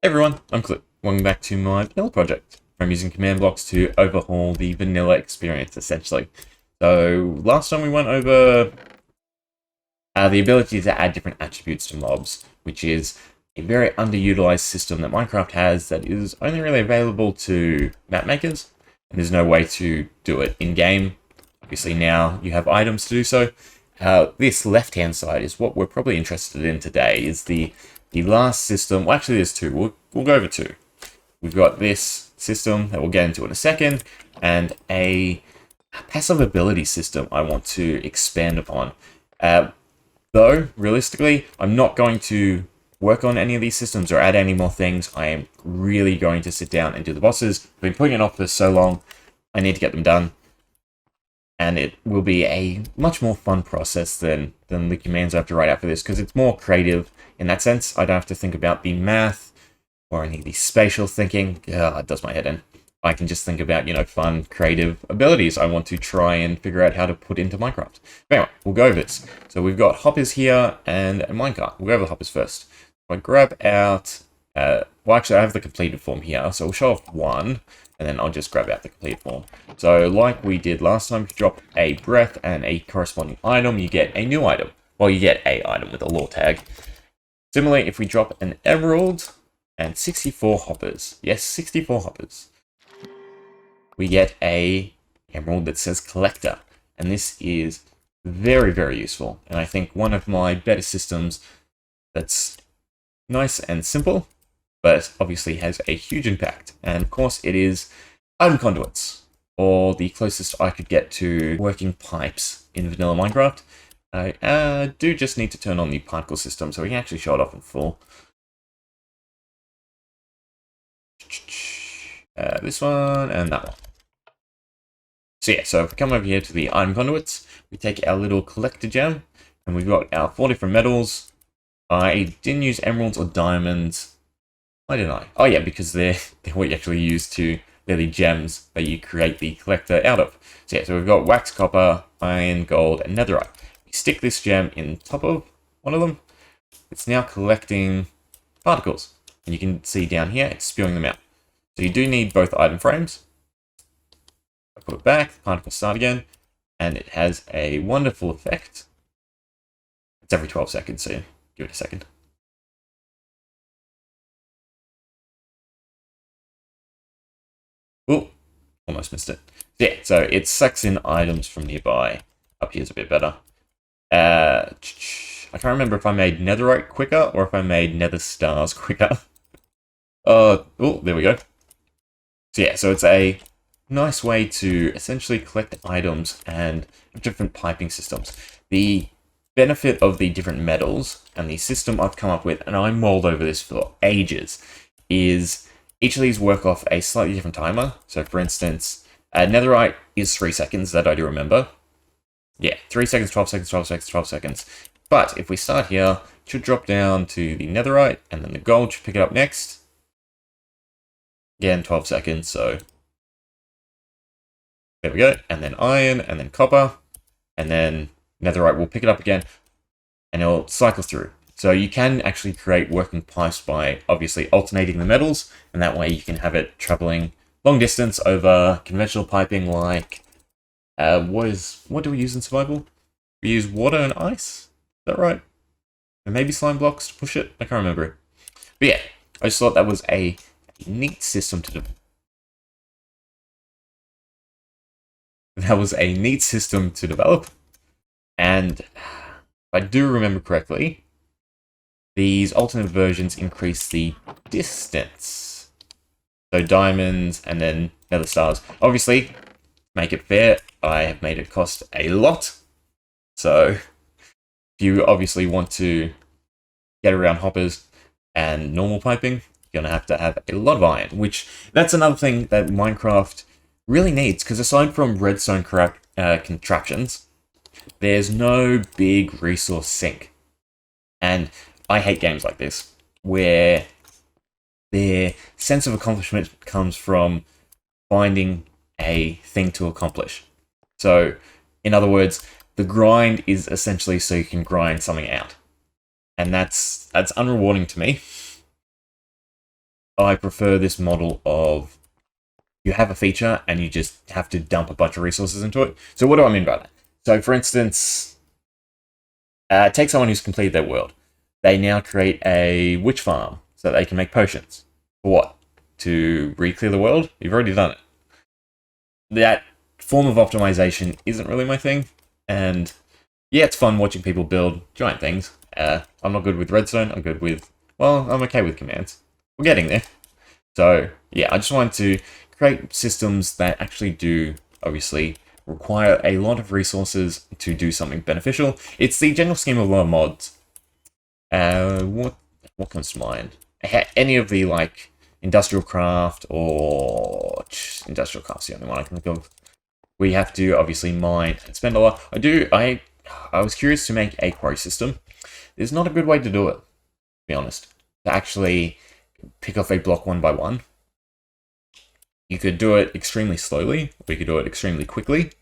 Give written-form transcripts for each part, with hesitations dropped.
Hey everyone, I'm Kloo. Welcome back to my vanilla project. I'm using command blocks to overhaul the vanilla experience, essentially. So, last time we went over the ability to add different attributes to mobs, which is a very underutilized system that Minecraft has that is only really available to map makers, and there's no way to do it in-game. Obviously now you have items to do so. This left-hand side is what we're probably interested in today, is the last system. Well, actually there's two. We'll go over two. We've got this system that we'll get into in a second, and a passive ability system I want to expand upon. Though, realistically, I'm not going to work on any of these systems or add any more things. I am really going to sit down and do the bosses. I've been putting it off for so long, I need to get them done. And it will be a much more fun process than the commands I have to write out for this, because it's more creative in that sense. I don't have to think about the math or any of the spatial thinking. It does my head in. I can just think about, fun, creative abilities I want to try and figure out how to put into Minecraft. But anyway, we'll go over this. So we've got hoppers here and a minecart. We'll go over the hoppers first. If I grab out... well, actually, I have the completed form here, so we'll show off one, and then I'll just grab out the completed form. So, like we did last time, if you drop a breath and a corresponding item, you get a new item. Well, you get a item with a lore tag. Similarly, if we drop an emerald and 64 hoppers, yes, 64 hoppers, we get a emerald that says collector, and this is very, very useful, and I think one of my better systems that's nice and simple, but obviously has a huge impact. And of course it is item conduits, or the closest I could get to working pipes in vanilla Minecraft. I do just need to turn on the particle system so we can actually show it off in full. This one and that one. So yeah, so if we come over here to the item conduits, we take our little collector gem, and we've got our 4 different metals. I didn't use emeralds or diamonds. Why didn't I? Oh yeah, because they're what you actually use to... They're the gems that you create the collector out of. So yeah, so we've got wax, copper, iron, gold, and netherite. We stick this gem in top of one of them. It's now collecting particles. And you can see down here, it's spewing them out. So you do need both item frames. I put it back, the particles start again, and it has a wonderful effect. It's every 12 seconds, so give it a second. Oh, almost missed it. Yeah, so it sucks in items from nearby. Up here's a bit better. I can't remember if I made netherite quicker or if I made nether stars quicker. Oh, there we go. So yeah, so it's a nice way to essentially collect items and different piping systems. The benefit of the different metals and the system I've come up with, and I mulled over this for ages, is each of these work off a slightly different timer. So for instance, netherite is 3 seconds, that I do remember. Yeah, 3 seconds, 12 seconds, 12 seconds, 12 seconds. But if we start here, it should drop down to the netherite, and then the gold should pick it up next. Again, 12 seconds, so there we go. And then iron, and then copper, and then netherite will pick it up again, and it'll cycle through. So you can actually create working pipes by obviously alternating the metals, and that way you can have it traveling long distance over conventional piping like, what do we use in survival? We use water and ice? Is that right? And maybe slime blocks to push it? I can't remember it. But yeah, I just thought that was a neat system to develop. That was a neat system to develop. And if I do remember correctly, these alternate versions increase the distance. So diamonds and then nether stars. Obviously, make it fair, I have made it cost a lot. So if you obviously want to get around hoppers and normal piping, you're going to have a lot of iron, which that's another thing that Minecraft really needs, because aside from redstone contraptions, there's no big resource sink. And I hate games like this, where their sense of accomplishment comes from finding a thing to accomplish. So, in other words, the grind is essentially so you can grind something out. And that's unrewarding to me. I prefer this model of you have a feature and you just have to dump a bunch of resources into it. So what do I mean by that? So for instance, take someone who's completed their world. They now create a witch farm so that they can make potions. For what? To re-clear the world? You've already done it. That form of optimization isn't really my thing. And yeah, it's fun watching people build giant things. I'm not good with redstone. I'm good with, well, I'm okay with commands. We're getting there. So yeah, I just wanted to create systems that actually do, obviously, require a lot of resources to do something beneficial. It's the general scheme of a lot of mods. What comes to mind? Any of the, like, industrial craft or industrial craft's the only one I can think of. We have to obviously mine and spend a lot. I was curious to make a quarry system. There's not a good way to do it, to be honest. To actually pick off a block one by one. You could do it extremely slowly, or you could do it extremely quickly.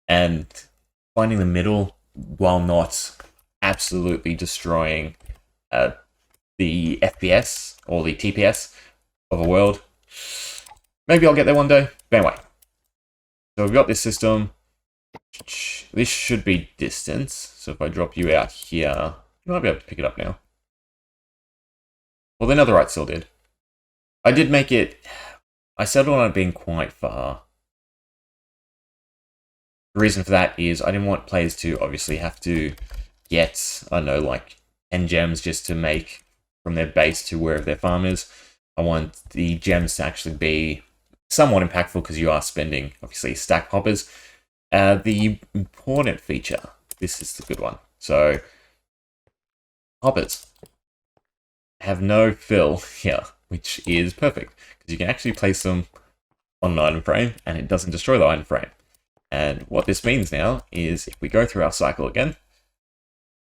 And finding the middle while not absolutely destroying the FPS or the TPS of a world. Maybe I'll get there one day. But anyway, so we've got this system. This should be distance. So if I drop you out here, you might be able to pick it up now. Well, the netherite still did. I did make it. I settled on it being quite far. The reason for that is I didn't want players to obviously have to get, I don't know, like 10 gems just to make from their base to wherever their farm is. I want the gems to actually be somewhat impactful because you are spending, obviously, stack hoppers. The important feature, this is the good one. So, hoppers have no fill here, which is perfect because you can actually place them on an item frame and it doesn't destroy the item frame. And what this means now is if we go through our cycle again,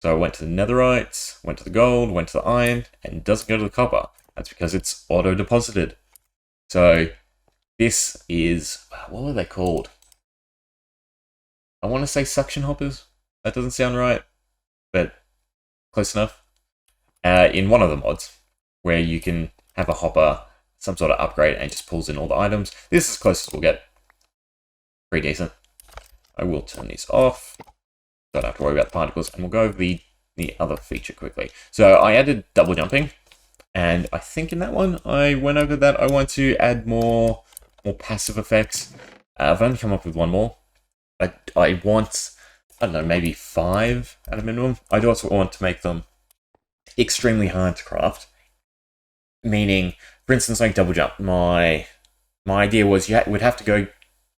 so I went to the netherite, went to the gold, went to the iron, and it doesn't go to the copper. That's because it's auto-deposited. So this is, what were they called? I want to say suction hoppers. That doesn't sound right, but close enough. In one of the mods, where you can have a hopper, some sort of upgrade, and it just pulls in all the items. This is as close as we'll get. Pretty decent. I will turn these off. Don't have to worry about the particles, and we'll go over the other feature quickly. So I added double jumping, and I think in that one I went over that I want to add more passive effects. I've only come up with one more. I want, I don't know, maybe 5 at a minimum. I do also want to make them extremely hard to craft. Meaning, for instance, like double jump. My idea was you would have to go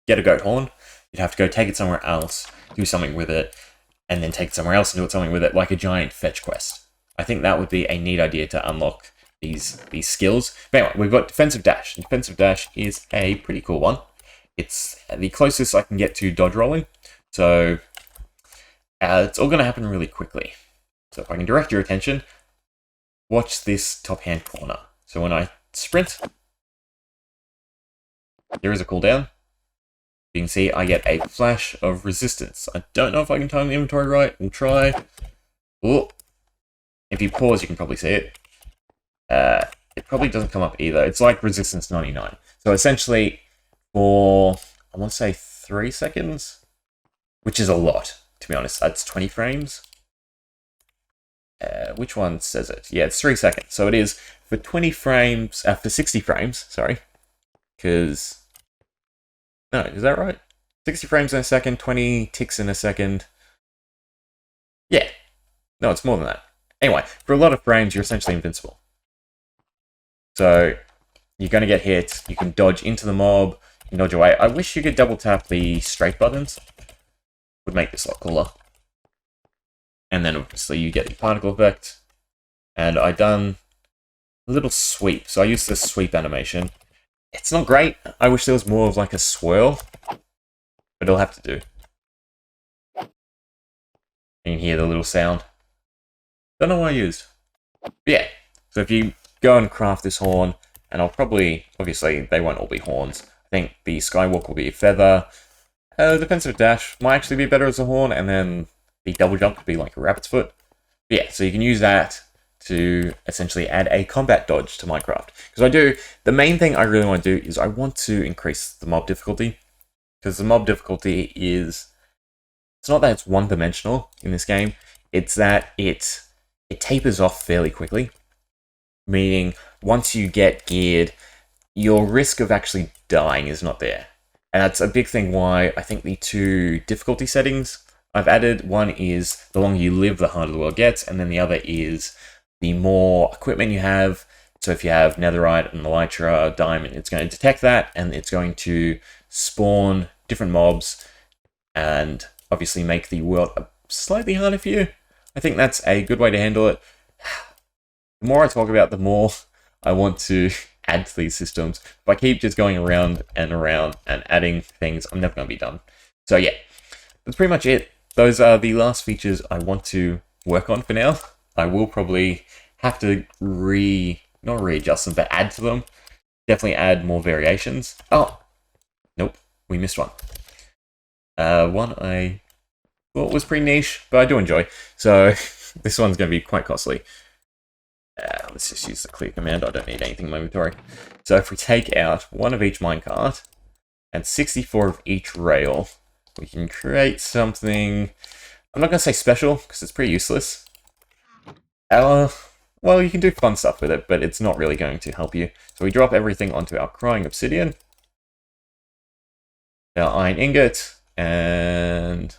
get a goat horn. You'd have to go take it somewhere else, do something with it, and then take it somewhere else and do something with it, like a giant fetch quest. I think that would be a neat idea to unlock these skills. But anyway, we've got defensive dash. Defensive dash is a pretty cool one. It's the closest I can get to dodge rolling. So it's all going to happen really quickly. So if I can direct your attention, watch this top hand corner. So when I sprint, there is a cooldown. You can see I get a flash of resistance. I don't know if I can time the inventory right. We'll try. Oh, if you pause, you can probably see it. It probably doesn't come up either. It's like resistance 99. So essentially, for, I want to say 3 seconds, which is a lot, to be honest. That's 20 frames. Which one says it? Yeah, it's 3 seconds. So it is for 20 frames, for 60 frames, sorry. Because, no, is that right? 60 frames in a second, 20 ticks in a second. Yeah. No, it's more than that. Anyway, for a lot of frames, you're essentially invincible. So, you're going to get hit, you can dodge into the mob, you can dodge away. I wish you could double tap the straight buttons. Would make this a lot cooler. And then obviously you get the particle effect. And I done a little sweep. So I used this sweep animation. It's not great. I wish there was more of like a swirl. But it'll have to do. You can hear the little sound. Don't know what I used. But yeah. So if you go and craft this horn, and I'll probably, obviously, they won't all be horns. I think the skywalk will be a feather. Defensive dash might actually be better as a horn, and then the double jump could be like a rabbit's foot. But yeah, so you can use that to essentially add a combat dodge to Minecraft. Because the main thing I really want to do is I want to increase the mob difficulty. Because the mob difficulty is, it's not that it's one-dimensional in this game, it's that it tapers off fairly quickly. Meaning, once you get geared, your risk of actually dying is not there. And that's a big thing why I think the 2 difficulty settings I've added. One is the longer you live, the harder the world gets, and then the other is the more equipment you have. So if you have netherite and elytra, diamond, it's going to detect that, and it's going to spawn different mobs, and obviously make the world slightly harder for you. I think that's a good way to handle it. The more I talk about, the more I want to add to these systems. If I keep just going around and adding things, I'm never going to be done. So yeah, that's pretty much it. Those are the last features I want to work on for now. I will probably have to not readjust them, but add to them. Definitely add more variations. Oh, nope, we missed one. One I thought was pretty niche, but I do enjoy. So this one's going to be quite costly. Let's just use the clear command. I don't need anything in my inventory. So if we take out 1 of each minecart and 64 of each rail, we can create something. I'm not going to say special because it's pretty useless. Well, you can do fun stuff with it, but it's not really going to help you. So we drop everything onto our crying obsidian, our iron ingot, and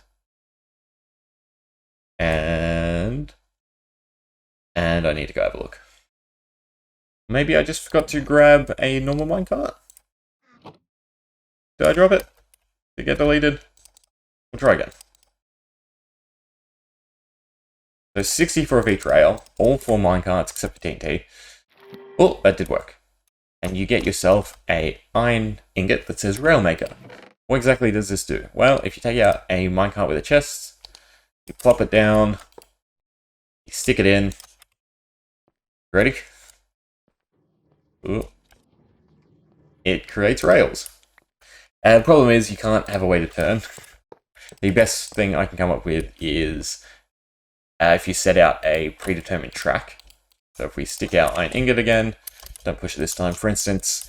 I need to go have a look. Maybe I just forgot to grab a normal minecart. Did I drop it? Did it get deleted? We'll try again. So 64 of each rail, all 4 minecarts except for TNT. Oh, that did work. And you get yourself a iron ingot that says Railmaker. What exactly does this do? Well, if you take out a minecart with a chest, you plop it down, you stick it in. Ready? Ooh. It creates rails. And the problem is you can't have a way to turn. The best thing I can come up with is if you set out a predetermined track. So if we stick out iron ingot again, don't push it this time. For instance,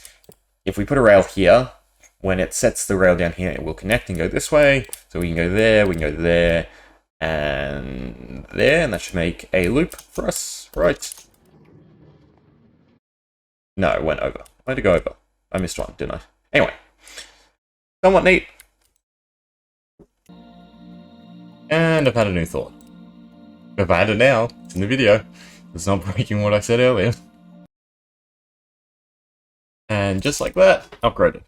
if we put a rail here, when it sets the rail down here, it will connect and go this way. So we can go there, we can go there, and there, and that should make a loop for us, right? No, it went over. I had to go over. I missed one, didn't I? Anyway, somewhat neat. And I've had a new thought. I've had it now. It's in the video. It's not breaking what I said earlier. And just like that, upgraded.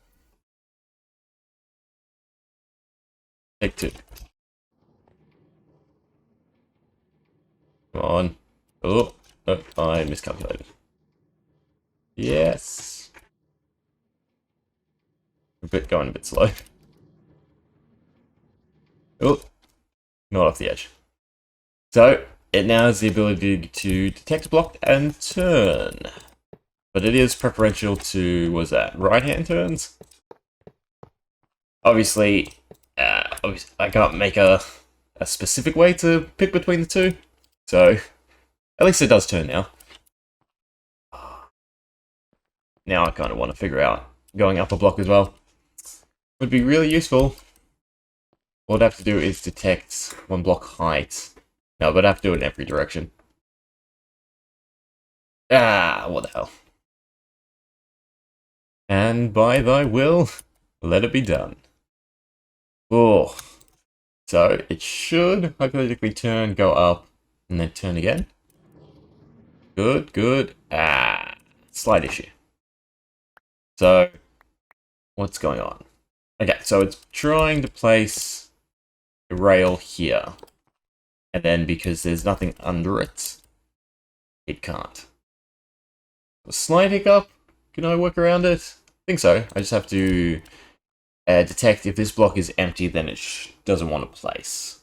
Take 2. Come on. Oh, I miscalculated. Yes. Going a bit slow. Oh, not off the edge. So, it now has the ability to detect, block, and turn. But it is preferential to, was that right-hand turns? Obviously, I can't make a specific way to pick between the two. So, at least it does turn now. Now I kind of want to figure out going up a block as well. Would be really useful. All I'd have to do is detect 1 block height. No, but I have to do it in every direction. Ah, what the hell. And by thy will, let it be done. Oh. So, it should hypothetically turn, go up, and then turn again. Good, good. Ah, slight issue. So, what's going on? Okay, so it's trying to place a rail here. And then because there's nothing under it, it can't. A slight hiccup. Can I work around it? I think so. I just have to detect if this block is empty, then it doesn't want to place.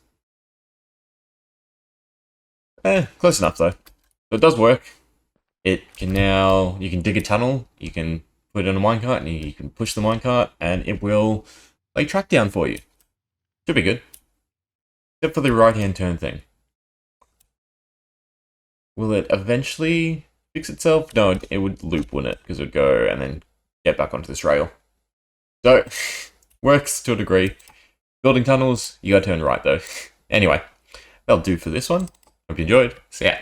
Close enough though. So it does work. It can now, you can dig a tunnel, you can put it in a minecart, and you can push the minecart, and it will lay track down for you. Should be good. Except for the right-hand turn thing. will it eventually fix itself? No, it would loop, wouldn't it? Because it would go and then get back onto this rail. So, works to a degree. Building tunnels, you gotta turn right though. Anyway, that'll do for this one. Hope you enjoyed. See ya.